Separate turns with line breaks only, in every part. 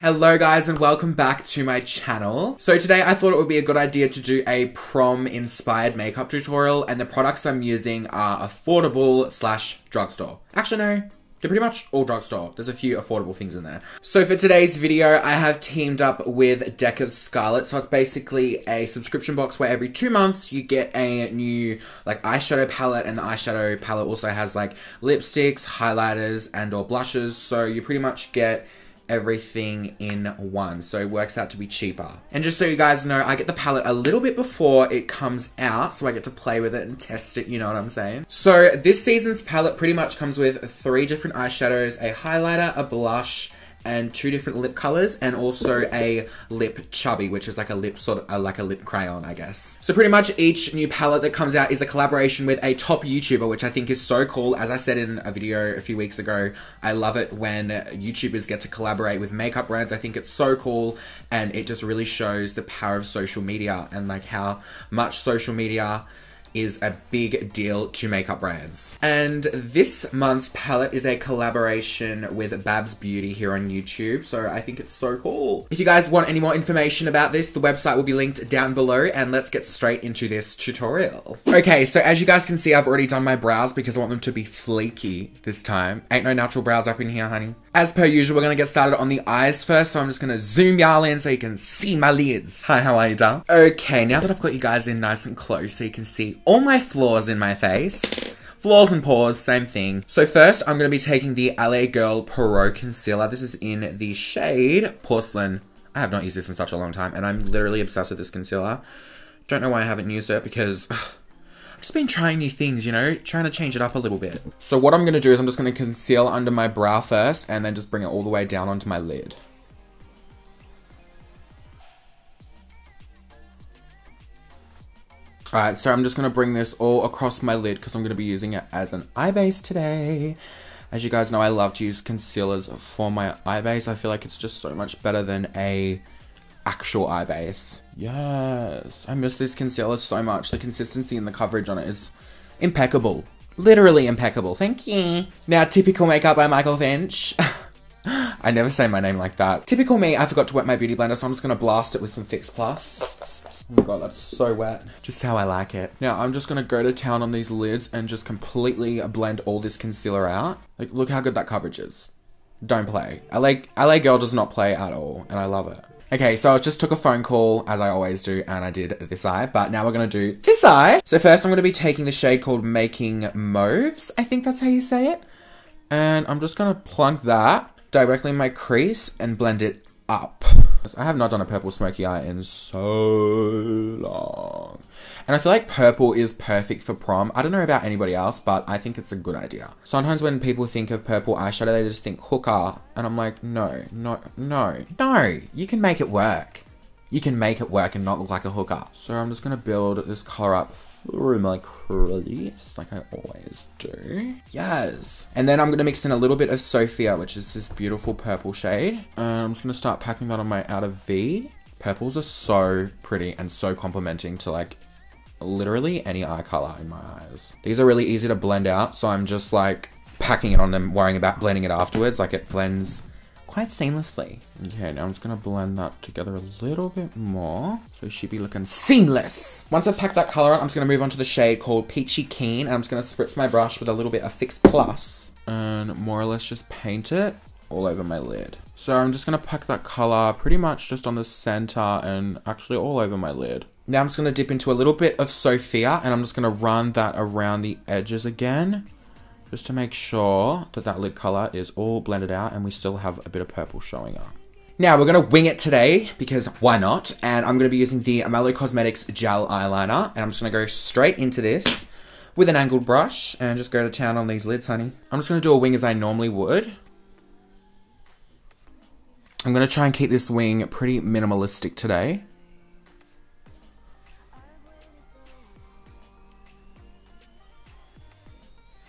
Hello guys and welcome back to my channel. So today I thought it would be a good idea to do a prom inspired makeup tutorial, and the products I'm using are affordable / drugstore. Actually no, they're pretty much all drugstore. There's a few affordable things in there. So for today's video I have teamed up with Scarlet. So it's basically a subscription box where every 2 months you get a new like eyeshadow palette, and the eyeshadow palette also has like lipsticks, highlighters and or blushes. So you pretty much get everything in one, so it works out to be cheaper. And just so you guys know, I get the palette a little bit before it comes out, so I get to play with it and test it, you know what I'm saying? So this season's palette pretty much comes with 3 different eyeshadows, a highlighter, a blush, and 2 different lip colors, and also a lip chubby, which is like a lip like a lip crayon, I guess. So pretty much each new palette that comes out is a collaboration with a top YouTuber, which I think is so cool. As I said in a video a few weeks ago, I love it when YouTubers get to collaborate with makeup brands. I think it's so cool, and it just really shows the power of social media and like how much social media is a big deal to makeup brands. And this month's palette is a collaboration with Babs Beauty here on YouTube, so I think it's so cool. If you guys want any more information about this, the website will be linked down below, and let's get straight into this tutorial. Okay, so as you guys can see, I've already done my brows because I want them to be flaky this time. Ain't no natural brows up in here, honey. As per usual, we're gonna get started on the eyes first, so I'm just gonna zoom y'all in so you can see my lids. Hi, how are you, doll? Okay, now that I've got you guys in nice and close so you can see all my flaws in my face. Flaws and pores, same thing. So first, I'm gonna be taking the LA Girl Pro Concealer. This is in the shade Porcelain. I have not used this in such a long time, and I'm literally obsessed with this concealer. Don't know why I haven't used it, because I've just been trying new things, you know, trying to change it up a little bit. So what I'm gonna do is I'm just gonna conceal under my brow first, and then just bring it all the way down onto my lid. Alright, so I'm just going to bring this all across my lid because I'm going to be using it as an eye base today. As you guys know, I love to use concealers for my eye base. I feel like it's just so much better than a actual eye base. Yes, I miss this concealer so much. The consistency and the coverage on it is impeccable. Literally impeccable. Thank you. Now, Typical Makeup by Michael Finch. I never say my name like that. Typical me, I forgot to wet my beauty blender, so I'm just going to blast it with some Fix Plus. Oh my god, that's so wet. Just how I like it. Now, I'm just gonna go to town on these lids and just completely blend all this concealer out. Like, look how good that coverage is. Don't play. LA Girl does not play at all, and I love it. Okay, so I just took a phone call, as I always do, and I did this eye, but now we're gonna do this eye. So first, I'm gonna be taking the shade called Making Mauves. I think that's how you say it. And I'm just gonna plunk that directly in my crease and blend it up. I have not done a purple smoky eye in so long. And I feel like purple is perfect for prom. I don't know about anybody else, but I think it's a good idea. Sometimes when people think of purple eyeshadow, they just think hooker. And I'm like, no. You can make it work. You can make it work and not look like a hooker. So I'm just going to build this color up through my crease, like I always do. Yes. And then I'm going to mix in a little bit of Sophia, which is this beautiful purple shade. I'm just going to start packing that on my outer V. Purples are so pretty and so complimenting to like literally any eye color in my eyes. These are really easy to blend out, so I'm just like packing it on them, worrying about blending it afterwards. Like it blends quite seamlessly. Okay, now I'm just gonna blend that together a little bit more, so it should be looking seamless. Once I've packed that color on, I'm just gonna move on to the shade called Peachy Keen, and I'm just gonna spritz my brush with a little bit of Fix Plus, and more or less just paint it all over my lid. So I'm just gonna pack that color pretty much just on the center and actually all over my lid. Now I'm just gonna dip into a little bit of Sophia, and I'm just gonna run that around the edges again, just to make sure that that lid color is all blended out and we still have a bit of purple showing up. Now we're gonna wing it today because why not? And I'm gonna be using the Mellow Cosmetics gel eyeliner, and I'm just gonna go straight into this with an angled brush and just go to town on these lids, honey. I'm just gonna do a wing as I normally would. I'm gonna try and keep this wing pretty minimalistic today.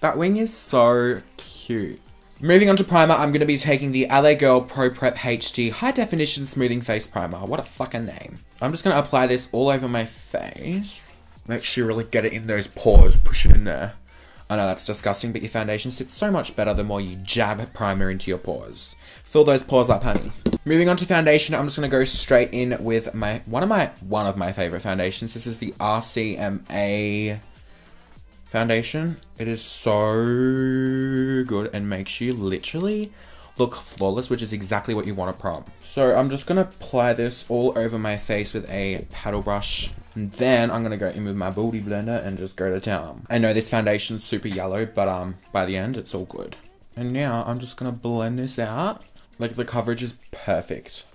That wing is so cute. Moving on to primer, I'm going to be taking the LA Girl Pro Prep HD High Definition Smoothing Face Primer. What a fucking name. I'm just going to apply this all over my face. Make sure you really get it in those pores. Push it in there. I know that's disgusting, but your foundation sits so much better the more you jab primer into your pores. Fill those pores up, honey. Moving on to foundation, I'm just gonna go straight in with one of my favorite foundations. This is the RCMA foundation. It is so good and makes you literally look flawless, which is exactly what you want at prom. So I'm just gonna apply this all over my face with a paddle brush. And then I'm gonna go in with my booty blender and just go to town. I know this foundation's super yellow, but by the end, it's all good. And now I'm just gonna blend this out. Like, the coverage is perfect.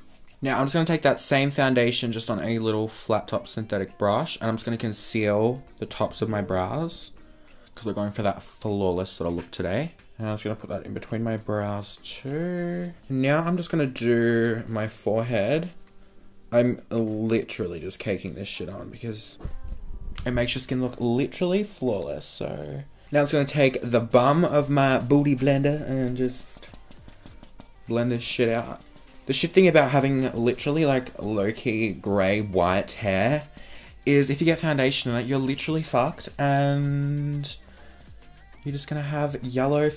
Now I'm just gonna take that same foundation just on a little flat top synthetic brush, and I'm just gonna conceal the tops of my brows because we're going for that flawless sort of look today. And I'm just gonna put that in between my brows too. Now I'm just gonna do my forehead. I'm literally just caking this shit on because it makes your skin look literally flawless. So now I'm just gonna take the bum of my booty blender and just blend this shit out. The shit thing about having literally like low-key grey white hair is if you get foundation in it, you're literally fucked, and you're just gonna have a yellow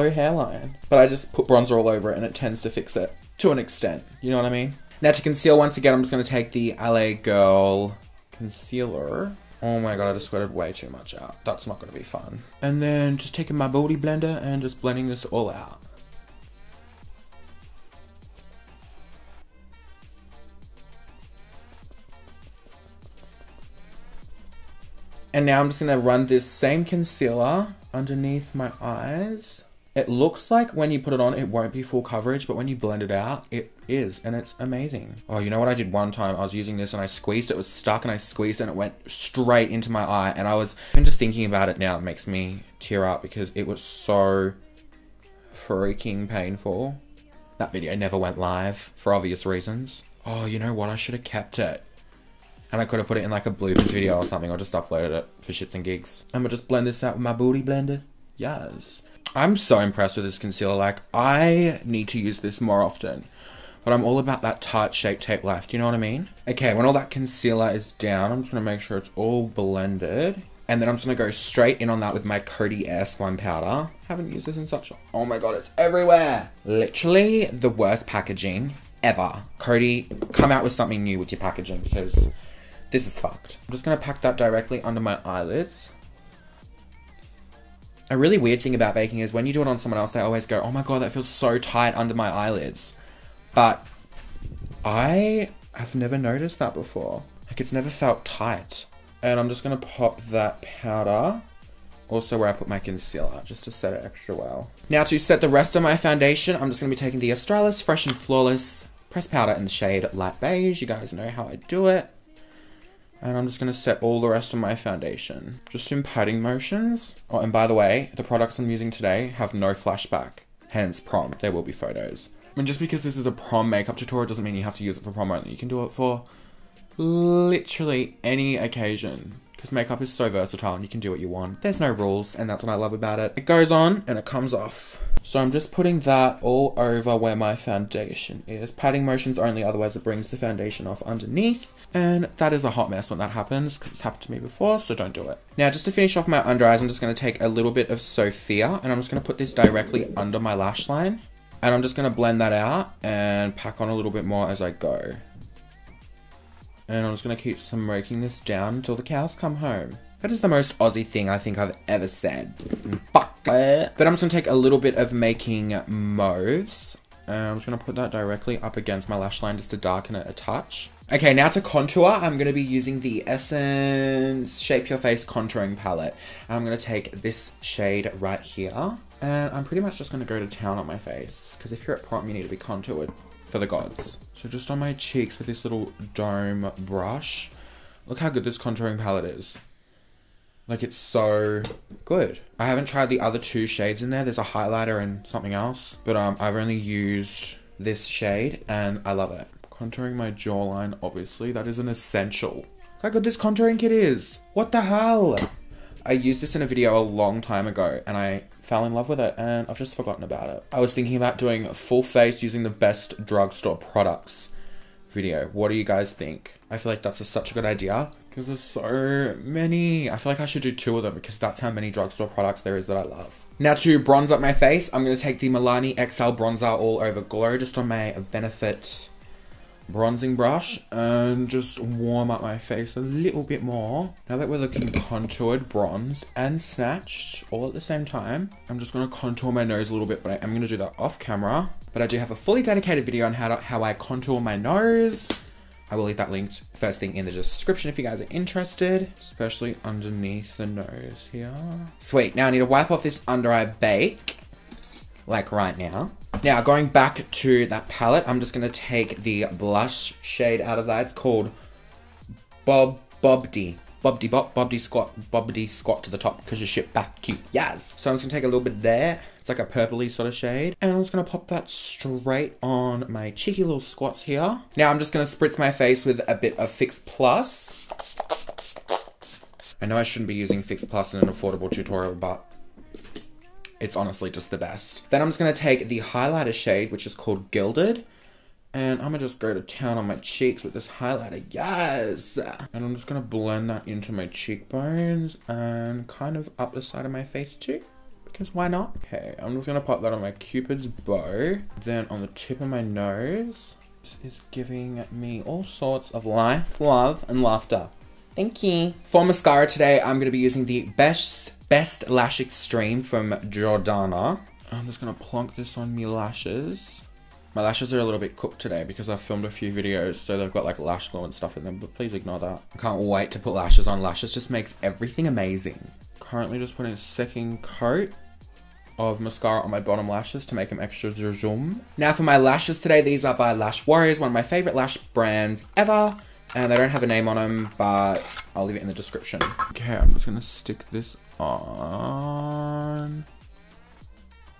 hairline. But I just put bronzer all over it and it tends to fix it to an extent, you know what I mean? Now to conceal, once again, I'm just gonna take the LA Girl concealer. Oh my god, I just squirted way too much out. That's not gonna be fun. And then just taking my booty blender and just blending this all out. And now I'm just gonna run this same concealer underneath my eyes. It looks like when you put it on, it won't be full coverage, but when you blend it out, it is, and it's amazing. Oh, you know what I did one time? I was using this and I squeezed, it was stuck, and I squeezed and it went straight into my eye, and I was, even just thinking about it now, it makes me tear up because it was so freaking painful. That video never went live for obvious reasons. Oh, you know what? I should have kept it. And I could have put it in like a bloopers video or something, or just uploaded it for shits and gigs. I'm gonna just blend this out with my booty blender. Yes. I'm so impressed with this concealer. Like, I need to use this more often. But I'm all about that tight shape tape left, you know what I mean? Okay, when all that concealer is down, I'm just gonna make sure it's all blended. And then I'm just gonna go straight in on that with my Coty Airspun powder. Haven't used this in such a... Oh my god, it's everywhere! Literally the worst packaging ever. Coty, come out with something new with your packaging because this is fucked. I'm just gonna pack that directly under my eyelids. A really weird thing about baking is when you do it on someone else, they always go, oh my god, that feels so tight under my eyelids. But I have never noticed that before. Like, it's never felt tight. And I'm just gonna pop that powder also where I put my concealer, just to set it extra well. Now to set the rest of my foundation, I'm just gonna be taking the Australis Fresh and Flawless pressed powder in the shade Light Beige. You guys know how I do it. And I'm just going to set all the rest of my foundation. Just in patting motions. Oh, and by the way, the products I'm using today have no flashback. Hence, prom. There will be photos. And just because this is a prom makeup tutorial doesn't mean you have to use it for prom only. You can do it for literally any occasion. Because makeup is so versatile and you can do what you want. There's no rules, and that's what I love about it. It goes on and it comes off. So I'm just putting that all over where my foundation is. Patting motions only, otherwise it brings the foundation off underneath. And that is a hot mess when that happens, because it's happened to me before, so don't do it. Now, just to finish off my under eyes, I'm just going to take a little bit of Sophia, and I'm just going to put this directly under my lash line. And I'm just going to blend that out and pack on a little bit more as I go. And I'm just going to keep smoking this down until the cows come home. That is the most Aussie thing I think I've ever said. Fuck it. But I'm just going to take a little bit of making mauves. And I'm just going to put that directly up against my lash line just to darken it a touch. Okay, now to contour, I'm going to be using the Essence Shape Your Face Contouring Palette. And I'm going to take this shade right here. And I'm pretty much just going to go to town on my face. Because if you're at prom, you need to be contoured for the gods. So just on my cheeks with this little dome brush. Look how good this contouring palette is. Like, it's so good. I haven't tried the other two shades in there. There's a highlighter and something else. But I've only used this shade and I love it. Contouring my jawline, obviously. That is an essential. Look how good this contouring kit is. What the hell? I used this in a video a long time ago and I fell in love with it and I've just forgotten about it. I was thinking about doing a full face using the best drugstore products video. What do you guys think? I feel like that's such a good idea because there's so many. I feel like I should do 2 of them because that's how many drugstore products there is that I love. Now to bronze up my face, I'm going to take the Milani XL Bronzer All Over Glow just on my Benefit bronzing brush and just warm up my face a little bit more. Now that we're looking contoured, bronzed and snatched all at the same time, I'm just going to contour my nose a little bit, but I am going to do that off camera. But I do have a fully dedicated video on how I contour my nose. I will leave that linked first thing in the description if you guys are interested, especially underneath the nose here. Sweet. Now I need to wipe off this under eye bake, like right now. Now going back to that palette, I'm just going to take the blush shade out of that. It's called Bobbity Squat to the top because you ship back cute. Yes. So I'm just going to take a little bit there. It's like a purpley sort of shade. And I'm just going to pop that straight on my cheeky little squats here. Now I'm just going to spritz my face with a bit of Fix Plus. I know I shouldn't be using Fix Plus in an affordable tutorial, but it's honestly just the best. Then I'm just going to take the highlighter shade, which is called Gilded. And I'm going to just go to town on my cheeks with this highlighter. Yes! And I'm just going to blend that into my cheekbones and kind of up the side of my face too. Because why not? Okay, I'm just going to pop that on my Cupid's bow. Then on the tip of my nose. This is giving me all sorts of life, love, and laughter. Thank you. For mascara today, I'm going to be using the Best Lash Extreme from Jordana. I'm just going to plonk this on my lashes. My lashes are a little bit cooked today because I filmed a few videos, so they've got like lash glue and stuff in them, but please ignore that. I can't wait to put lashes on. Lashes just makes everything amazing. Currently just putting a second coat of mascara on my bottom lashes to make them extra zoom. Now for my lashes today, these are by Lash Warriors, one of my favorite lash brands ever. And they don't have a name on them, but I'll leave it in the description. Okay, I'm just gonna stick this on.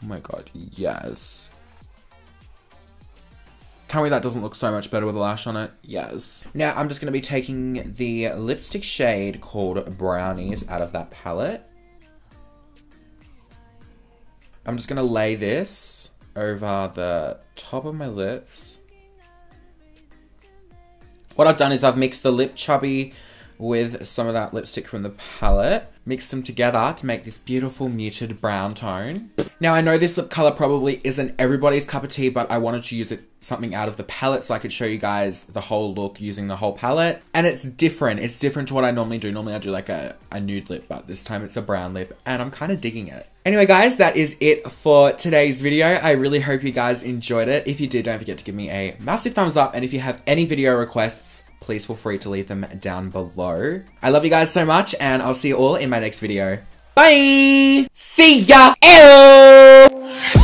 Oh my god, yes. Tell me that doesn't look so much better with a lash on it. Yes. Now I'm just gonna be taking the lipstick shade called Brownies out of that palette. I'm just gonna lay this over the top of my lips. What I've done is I've mixed the Lip Chubby with some of that lipstick from the palette. Mixed them together to make this beautiful muted brown tone. Now I know this lip color probably isn't everybody's cup of tea, but I wanted to use something out of the palette so I could show you guys the whole look using the whole palette. And it's different. It's different to what I normally do. Normally I do like a nude lip, but this time it's a brown lip and I'm kind of digging it. Anyway guys, that is it for today's video. I really hope you guys enjoyed it. If you did, don't forget to give me a massive thumbs up. And if you have any video requests, please feel free to leave them down below. I love you guys so much and I'll see you all in my next video. Bye! See ya! Ew!